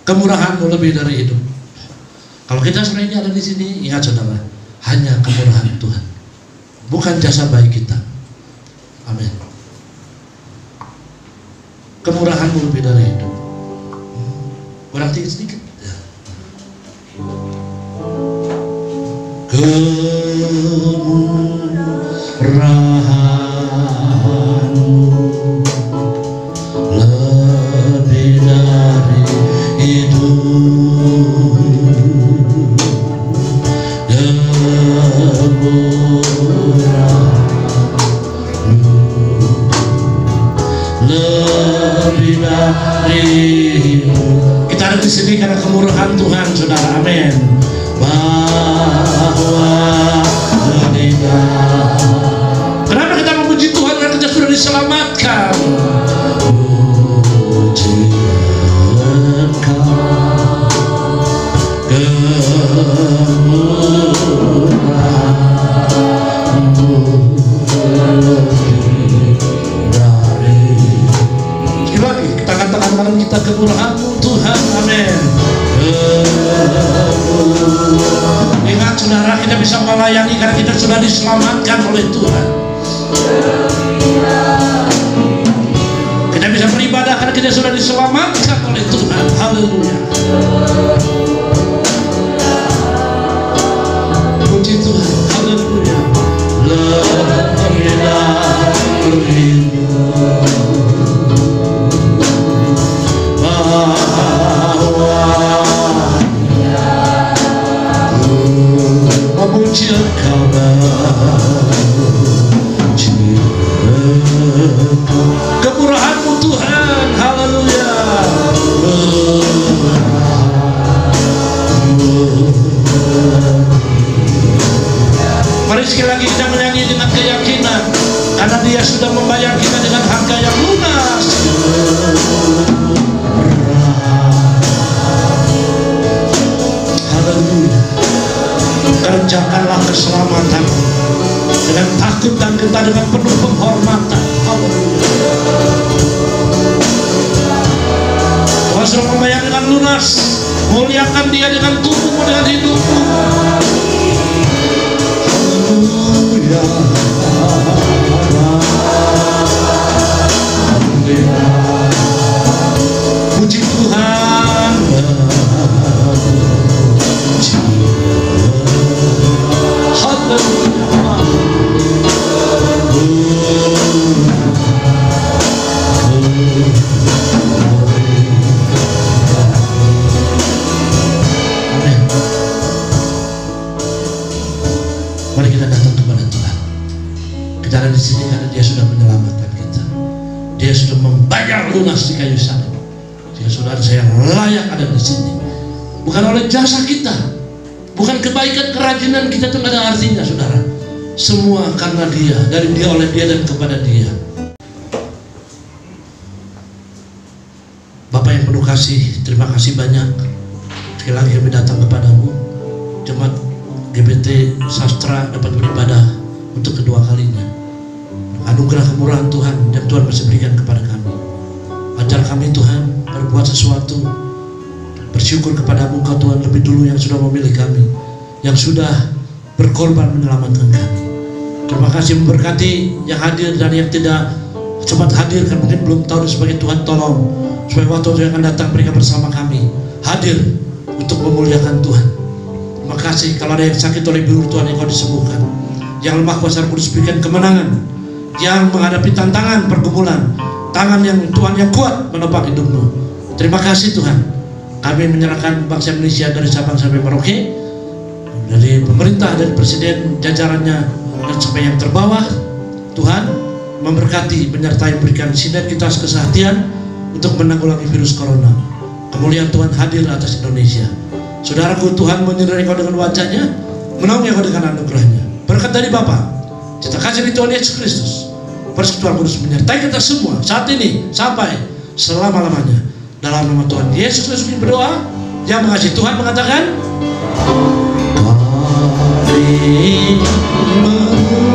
Kemurahan-Mu lebih dari hidup. Kalau kita sore ini ada di sini, ingat saudara, hanya kemurahan Tuhan, bukan jasa baik kita. Amin. Kemurahan-Mu lebih dari hidup. Kurang tinggi sedikit. Ya. Kemurahan-Mu lebih dari hidup. Lebih dari kita ada di sini karena kemurahan Tuhan, saudara. Amin. Bahwa kenapa kita memuji Tuhan? Karena kita sudah diselamatkan. Puji Engkau, kemurahan-Mu katakan kita kemurahan-Mu Tuhan. Amin. Ingat saudara, kita bisa melayani karena kita sudah diselamatkan oleh Tuhan. Kita bisa beribadah karena kita sudah diselamatkan oleh Tuhan. Haleluya. Puji Tuhan. Haleluya. Lebih dari memuji Engkau, kemurahan-Mu Tuhan. Haleluya. Mari sekali lagi kita menyanyi dengan keyakinan, karena Dia sudah membayar kita dengan harga yang lunas. Haleluya. Kerjakanlah keselamatan dengan takut dan gentar, dengan penuh penghormatan. Haleluya. Tuhan sudah membayar dengan lunas. Muliakan Dia dengan tubuhmu, dengan hidupmu. Haleluya. Puji Tuhan. Mari kita datang kepada Tuhan. Kita ada di sini karena Dia sudah menyelamatkan kita. Dia sudah membayar lunas di kayu salib. Sehingga saudara saya layak ada di sini. Bukan oleh jasa kita, bukan kebaikan kerajinan kita, itu tidak ada artinya, saudara. Semua karena Dia, dari Dia, oleh Dia, dan kepada Dia. Bapak yang penuh kasih, terima kasih banyak. Sekali lagi kami datang kepadamu. Jemaat GBT Sastra dapat beribadah untuk kedua kalinya. Anugerah kemurahan Tuhan yang Tuhan masih berikan kepada kami. Ajar kami Tuhan berbuat sesuatu, bersyukur kepadamu Engkau Tuhan lebih dulu yang sudah memilih kami, yang sudah berkorban menyelamatkan kami. Terima kasih memberkati yang hadir dan yang tidak sempat hadir, kan mungkin belum tahu, sebagai Tuhan tolong supaya waktu yang akan datang mereka bersama kami hadir untuk memuliakan Tuhan. Terima kasih. Kalau ada yang sakit oleh biru Tuhan, Engkau disembuhkan. Yang lemah kuasa Roh Kudus berikan kemenangan. Yang menghadapi tantangan pergumulan, tangan yang Tuhan yang kuat menopang hidupmu. Terima kasih Tuhan. Kami menyerahkan bangsa Indonesia dari Sabang sampai Merauke, dari pemerintah, dari presiden, jajarannya, dan sampai yang terbawah. Tuhan memberkati, menyertai, berikan sinergitas kesehatan untuk menanggulangi virus corona. Kemuliaan Tuhan hadir atas Indonesia. Saudaraku, Tuhan menyertai Engkau dengan wajahnya, menaungi engkau dengan anugerahnya. Berkat dari Bapa, cita kasih di Tuhan Yesus Kristus, persekutuan kudus menyertai kita semua saat ini sampai selama-lamanya. Dalam nama Tuhan Yesus Kristus kami berdoa. Yang mengasihi Tuhan mengatakan, mari memuji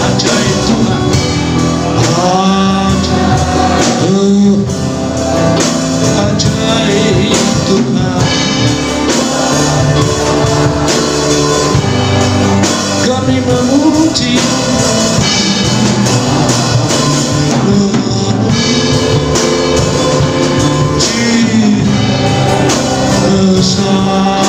ajaib Tuhan, ajaib Tuhan. Kami memuji besar